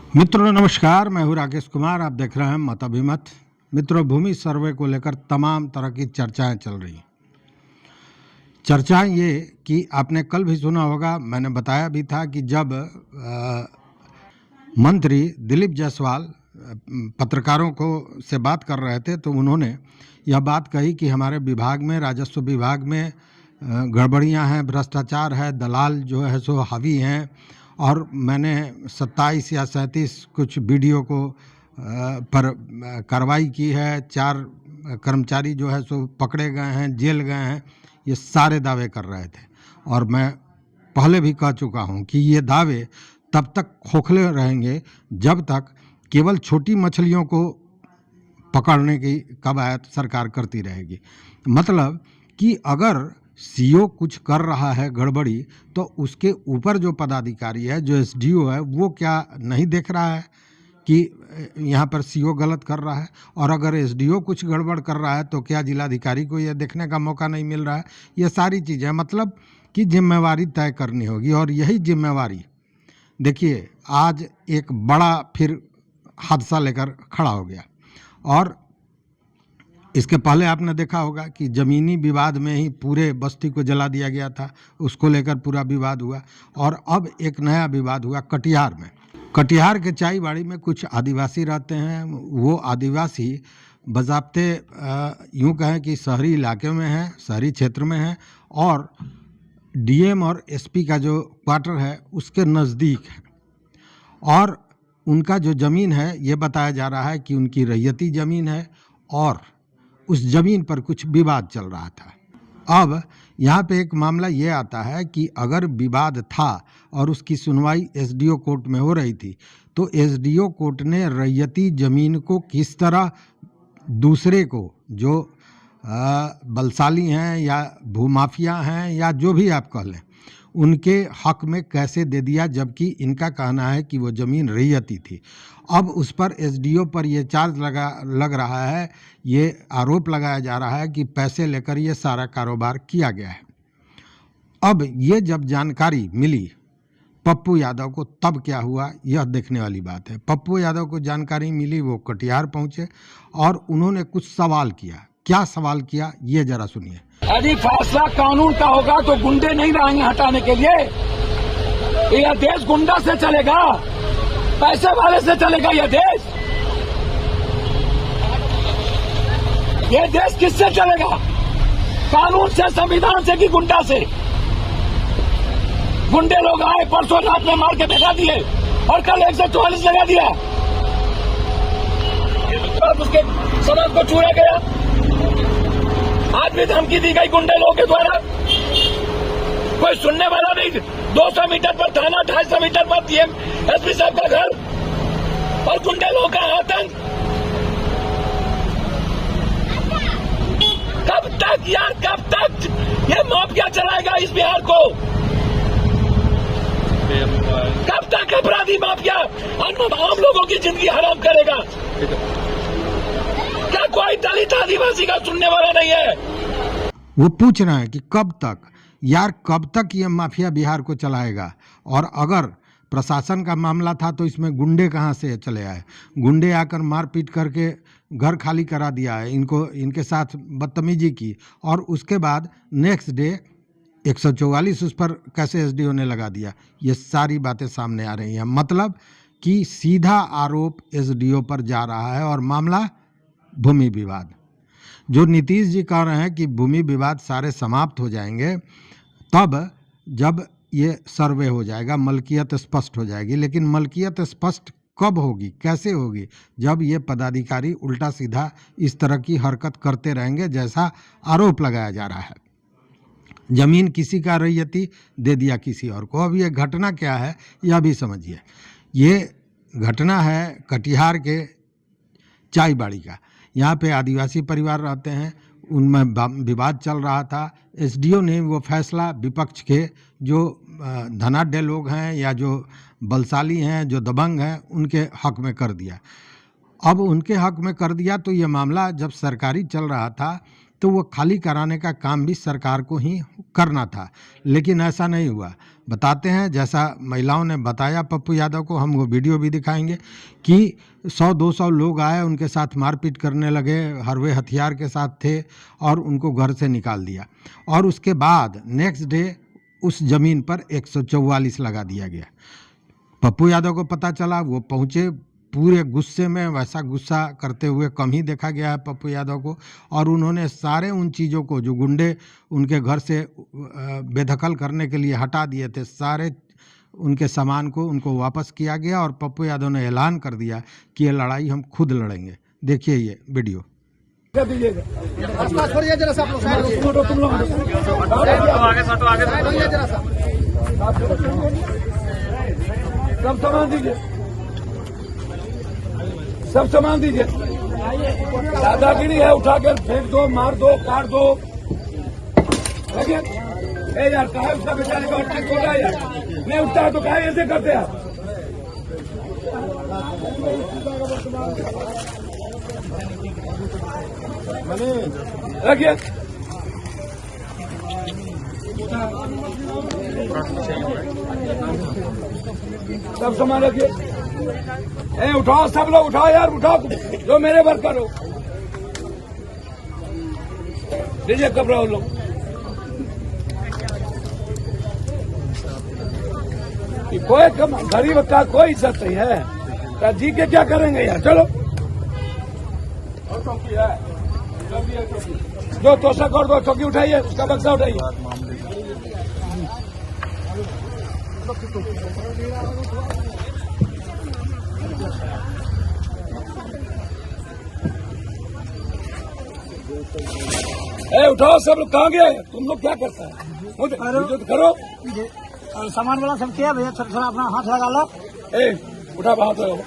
मित्रों नमस्कार, मैं हूं राकेश कुमार। आप देख रहे हैं मत अभिमत। मित्रों, भूमि सर्वे को लेकर तमाम तरह की चर्चाएं चल रही हैं। चर्चाएं ये कि आपने कल भी सुना होगा, मैंने बताया भी था कि जब मंत्री दिलीप जायसवाल पत्रकारों को से बात कर रहे थे तो उन्होंने यह बात कही कि हमारे विभाग में, राजस्व विभाग में गड़बड़ियां हैं, भ्रष्टाचार है, दलाल जो है सो हावी हैं। और मैंने 27 या 37 कुछ वीडियो को पर कार्रवाई की है, 4 कर्मचारी जो है सो पकड़े गए हैं, जेल गए हैं। ये सारे दावे कर रहे थे और मैं पहले भी कह चुका हूं कि ये दावे तब तक खोखले रहेंगे जब तक केवल छोटी मछलियों को पकड़ने की कवायद सरकार करती रहेगी। मतलब कि अगर सीओ कुछ कर रहा है गड़बड़ी, तो उसके ऊपर जो पदाधिकारी है, जो एसडीओ है, वो क्या नहीं देख रहा है कि यहाँ पर सीओ गलत कर रहा है? और अगर एसडीओ कुछ गड़बड़ कर रहा है तो क्या जिलाधिकारी को यह देखने का मौका नहीं मिल रहा है? ये सारी चीज़ें, मतलब कि जिम्मेवारी तय करनी होगी। और यही जिम्मेवारी, देखिए, आज एक बड़ा फिर हादसा लेकर खड़ा हो गया। और इसके पहले आपने देखा होगा कि ज़मीनी विवाद में ही पूरे बस्ती को जला दिया गया था, उसको लेकर पूरा विवाद हुआ। और अब एक नया विवाद हुआ कटिहार में। कटिहार के चाईबाड़ी में कुछ आदिवासी रहते हैं। वो आदिवासी बज़ाब्ते यूँ कहें कि शहरी इलाके में हैं, शहरी क्षेत्र में हैं, और डीएम और एसपी का जो क्वार्टर है उसके नज़दीक है। और उनका जो ज़मीन है, ये बताया जा रहा है कि उनकी रैयती ज़मीन है और उस ज़मीन पर कुछ विवाद चल रहा था। अब यहाँ पे एक मामला ये आता है कि अगर विवाद था और उसकी सुनवाई एसडीओ कोर्ट में हो रही थी, तो एसडीओ कोर्ट ने रैयती ज़मीन को किस तरह दूसरे को, जो बलशाली हैं या भूमाफिया हैं या जो भी आप कह लें, उनके हक में कैसे दे दिया, जबकि इनका कहना है कि वो ज़मीन रैयती थी। अब उस पर एसडीओ पर ये चार्ज लग रहा है, ये आरोप लगाया जा रहा है कि पैसे लेकर ये सारा कारोबार किया गया है। अब ये जब जानकारी मिली पप्पू यादव को, तब क्या हुआ, यह देखने वाली बात है। पप्पू यादव को जानकारी मिली, वो कटिहार पहुंचे और उन्होंने कुछ सवाल किया। क्या सवाल किया, ये जरा सुनिए। यदि फैसला कानून का होगा तो गुंडे नहीं रहेंगे हटाने के लिए। यह देश गुंडा से चलेगा, पैसे वाले से चलेगा यह देश? यह देश किससे चलेगा? कानून से, संविधान से कि गुंडा से? गुंडे लोग आए, परसों रात में मार के भगा दिए और कल 144 लगा दिया और उसके समाज को छुड़ा गया। आज भी धमकी दी गई गुंडे लोगों के द्वारा, कोई सुनने वाला नहीं। 200 मीटर पर थाना, 250 मीटर पर डीएम एसपी साहब का घर और गुंडे लोगों का आतंक। कब तक यार, कब तक ये माफिया चलाएगा इस बिहार को? कब तक अपराधी माफिया आम लोगों की जिंदगी हराम करेगा? क्या कोई दलित आदिवासी का सुनने वाला नहीं है? वो पूछ रहे हैं कि कब तक यार, कब तक ये माफिया बिहार को चलाएगा? और अगर प्रशासन का मामला था तो इसमें गुंडे कहाँ से चले आए? गुंडे आकर मारपीट करके घर खाली करा दिया है, इनके साथ बदतमीजी की, और उसके बाद नेक्स्ट डे 144 उस पर कैसे एसडीओ ने लगा दिया। ये सारी बातें सामने आ रही हैं। मतलब कि सीधा आरोप एसडीओ पर जा रहा है। और मामला भूमि विवाद, जो नीतीश जी कह रहे हैं कि भूमि विवाद सारे समाप्त हो जाएंगे तब जब ये सर्वे हो जाएगा, मलकियत स्पष्ट हो जाएगी। लेकिन मलकियत स्पष्ट कब होगी, कैसे होगी? जब ये पदाधिकारी उल्टा सीधा इस तरह की हरकत करते रहेंगे जैसा आरोप लगाया जा रहा है। जमीन किसी का रैयती दे दिया किसी और को। अब ये घटना क्या है, यह भी समझिए। ये घटना है कटिहार के चाईबाड़ी का। यहाँ पे आदिवासी परिवार रहते हैं, उनमें विवाद चल रहा था। एसडीओ ने वो फैसला विपक्ष के जो धनाढ्य लोग हैं या जो बलशाली हैं, जो दबंग हैं, उनके हक में कर दिया। अब उनके हक में कर दिया तो ये मामला जब सरकारी चल रहा था तो वो खाली कराने का काम भी सरकार को ही करना था, लेकिन ऐसा नहीं हुआ। बताते हैं, जैसा महिलाओं ने बताया पप्पू यादव को, हम वो वीडियो भी दिखाएंगे कि 100-200 लोग आए, उनके साथ मारपीट करने लगे, हरवे हथियार के साथ थे और उनको घर से निकाल दिया। और उसके बाद नेक्स्ट डे उस ज़मीन पर 144 लगा दिया गया। पप्पू यादव को पता चला, वो पहुँचे पूरे गुस्से में, वैसा गुस्सा करते हुए कम ही देखा गया है पप्पू यादव को। और उन्होंने सारे उन चीज़ों को जो गुंडे उनके घर से बेदखल करने के लिए हटा दिए थे, सारे उनके सामान को उनको वापस किया गया और पप्पू यादव ने ऐलान कर दिया कि ये लड़ाई हम खुद लड़ेंगे। देखिए ये वीडियो। छोड़िए जरा सा, सब सामान दीजिए, सब सामान दीजिए। दादागिरी है, उठाकर फेंक दो, मार दो, काट दो। ए यार, कहा उसका बेचारे का उठा छोड़ा यार, नहीं उठता है तो कहा ऐसे करते यार। रखिए, सब सामान रखिए। ए उठाओ, सब लोग उठाओ यार, उठाओ जो मेरे वर्कर हो। लीजिए कपड़ा लोग। कोई कम गरीब का कोई इज्जत नहीं है, जी के क्या करेंगे यार। चलो जो तोशक और दो चौकी उठाइए, उसका बक्सा उठाइए। उठाओ सब लोग, कहाँ गए तुम लोग, क्या करता है तो करो। सामान वाला सब किया भैया, थोड़ा अपना हाथ लगा लो। उठा हाथ लगाओ,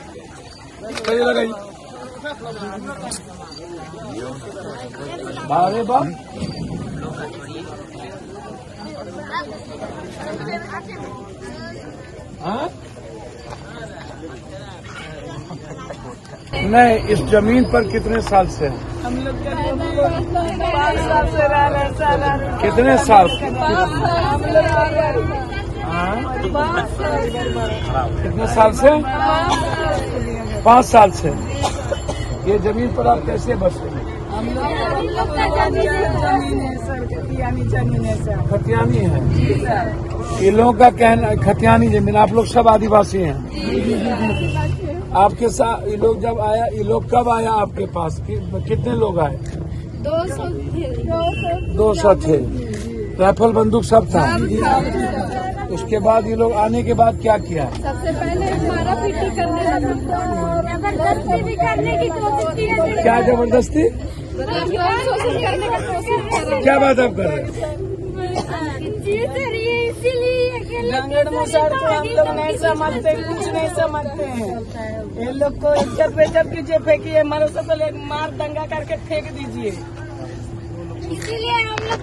सही लगाई। अरे बाप, नहीं, इस जमीन पर कितने साल से हैं? हम लोग 5 साल से रह रहे। कितने साल? कितने साल से? 5 साल से। ये जमीन पर आप कैसे बसे? हम लोग जमीन है सर, खतियानी है सर। खतियानी है, ये लोगों का कहना खतियानी जमीन। आप लोग सब आदिवासी हैं। आपके साथ ये लोग जब आया, ये लोग कब आया आपके पास? कितने लोग आए? 200 थे। राइफल बंदूक सब था। उसके बाद ये लोग आने के बाद क्या किया? सबसे पहले मारा पीटी करने लगा, जबरदस्ती भी करने की कोशिश की। क्या जबरदस्ती? शोषण करने का कोशिश कर रहे हैं। क्या बात आप कर रहे हैं? लंगड़ मुसर को हम लोग नहीं समझते, कुछ नहीं समझते हैं। ये लोग को इज्जत बेइज्जत कीजिए, फेंकिए, मरो से पहले मार दंगा करके फेंक दीजिए। इसीलिए हम लोग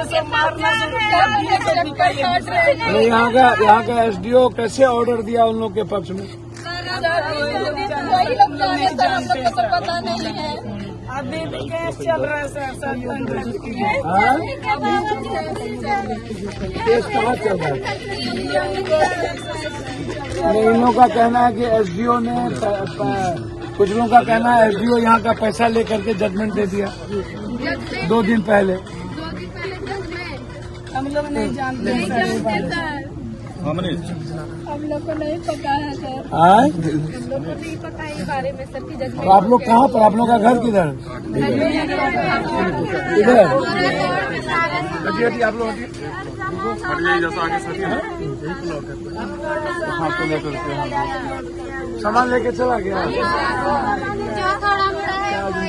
सब मारना शुरू कर दिए। यहाँ का एसडीओ कैसे ऑर्डर दिया उन लोग के पक्ष में? वही लोग जाने सर, हम लोग को तो पता नहीं है। अभी भी केस चल रहा है सर। केस कहाँ चल रहा है? इन लोगों का कहना है कि एसडीओ ने, कुछ लोगों का कहना है एसडीओ यहाँ का पैसा लेकर के जजमेंट दे दिया 2 दिन पहले। हम लोग नहीं जानते सर। हम लोग को नहीं पता है सर। हम लोग को नहीं पता है इस बारे में सर की जज। आप लोग कहाँ पर? आप लोग का घर किधर? इधर। आप लोग सामान लेके चला गया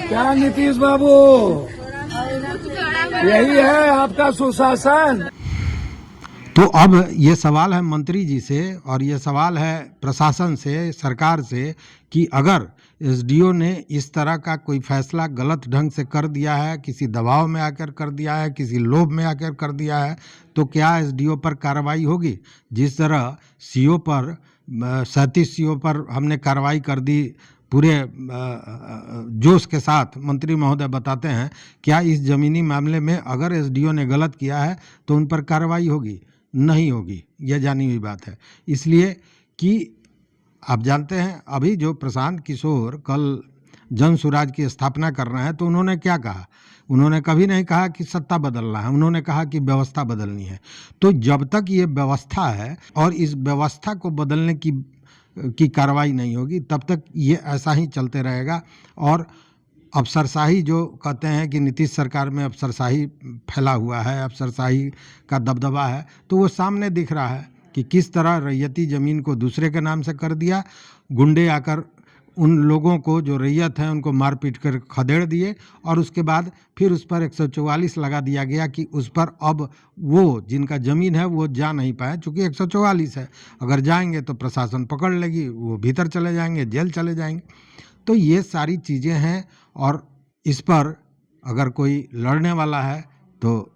क्या नीतीश बाबू? यही है आपका सुशासन। तो अब ये सवाल है मंत्री जी से और ये सवाल है प्रशासन से, सरकार से, कि अगर एसडीओ ने इस तरह का कोई फैसला गलत ढंग से कर दिया है, किसी दबाव में आकर कर दिया है, किसी लोभ में आकर कर दिया है, तो क्या एसडीओ पर कार्रवाई होगी? जिस तरह सीओ पर 37 सीओ पर हमने कार्रवाई कर दी पूरे जोश के साथ मंत्री महोदय बताते हैं, क्या इस जमीनी मामले में अगर एसडीओ ने गलत किया है तो उन पर कार्रवाई होगी? नहीं होगी, यह जानी हुई बात है। इसलिए कि आप जानते हैं अभी जो प्रशांत किशोर कल जन सुराज की स्थापना कर रहे हैं, तो उन्होंने क्या कहा? उन्होंने कभी नहीं कहा कि सत्ता बदलना है, उन्होंने कहा कि व्यवस्था बदलनी है। तो जब तक ये व्यवस्था है और इस व्यवस्था को बदलने की कार्रवाई नहीं होगी, तब तक ये ऐसा ही चलते रहेगा। और अफसरशाही जो कहते हैं कि नीतीश सरकार में अफसरशाही फैला हुआ है, अफसरशाही का दबदबा है, तो वो सामने दिख रहा है कि किस तरह रैयती ज़मीन को दूसरे के नाम से कर दिया। गुंडे आकर उन लोगों को जो रैयत हैं उनको मार पीट कर खदेड़ दिए और उसके बाद फिर उस पर 144 लगा दिया गया कि उस पर अब वो जिनका ज़मीन है वो जा नहीं पाए, चूँकि 144 है, अगर जाएंगे तो प्रशासन पकड़ लेगी, वो भीतर चले जाएंगे, जेल चले जाएंगे। तो ये सारी चीज़ें हैं और इस पर अगर कोई लड़ने वाला है तो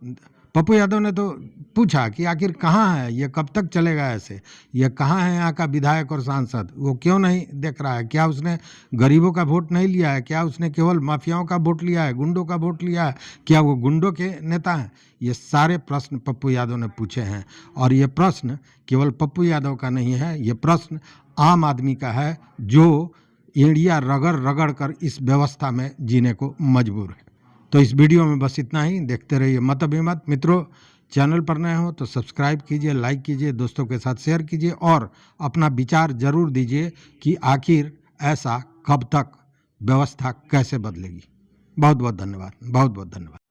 पप्पू यादव ने तो पूछा कि आखिर कहाँ है ये, कब तक चलेगा ऐसे, ये कहाँ है यहाँ का विधायक और सांसद, वो क्यों नहीं देख रहा है? क्या उसने गरीबों का वोट नहीं लिया है? क्या उसने केवल माफियाओं का वोट लिया है, गुंडों का वोट लिया है? क्या वो गुंडों के नेता हैं? ये सारे प्रश्न पप्पू यादव ने पूछे हैं और ये प्रश्न केवल पप्पू यादव का नहीं है, ये प्रश्न आम आदमी का है जो एड़िया रगड़ रगड़ कर इस व्यवस्था में जीने को मजबूर है। तो इस वीडियो में बस इतना ही। देखते रहिए मत अभिमत। मित्रों, चैनल पर नए हो तो सब्सक्राइब कीजिए, लाइक कीजिए, दोस्तों के साथ शेयर कीजिए और अपना विचार जरूर दीजिए कि आखिर ऐसा कब तक व्यवस्था कैसे बदलेगी। बहुत बहुत धन्यवाद, बहुत बहुत धन्यवाद।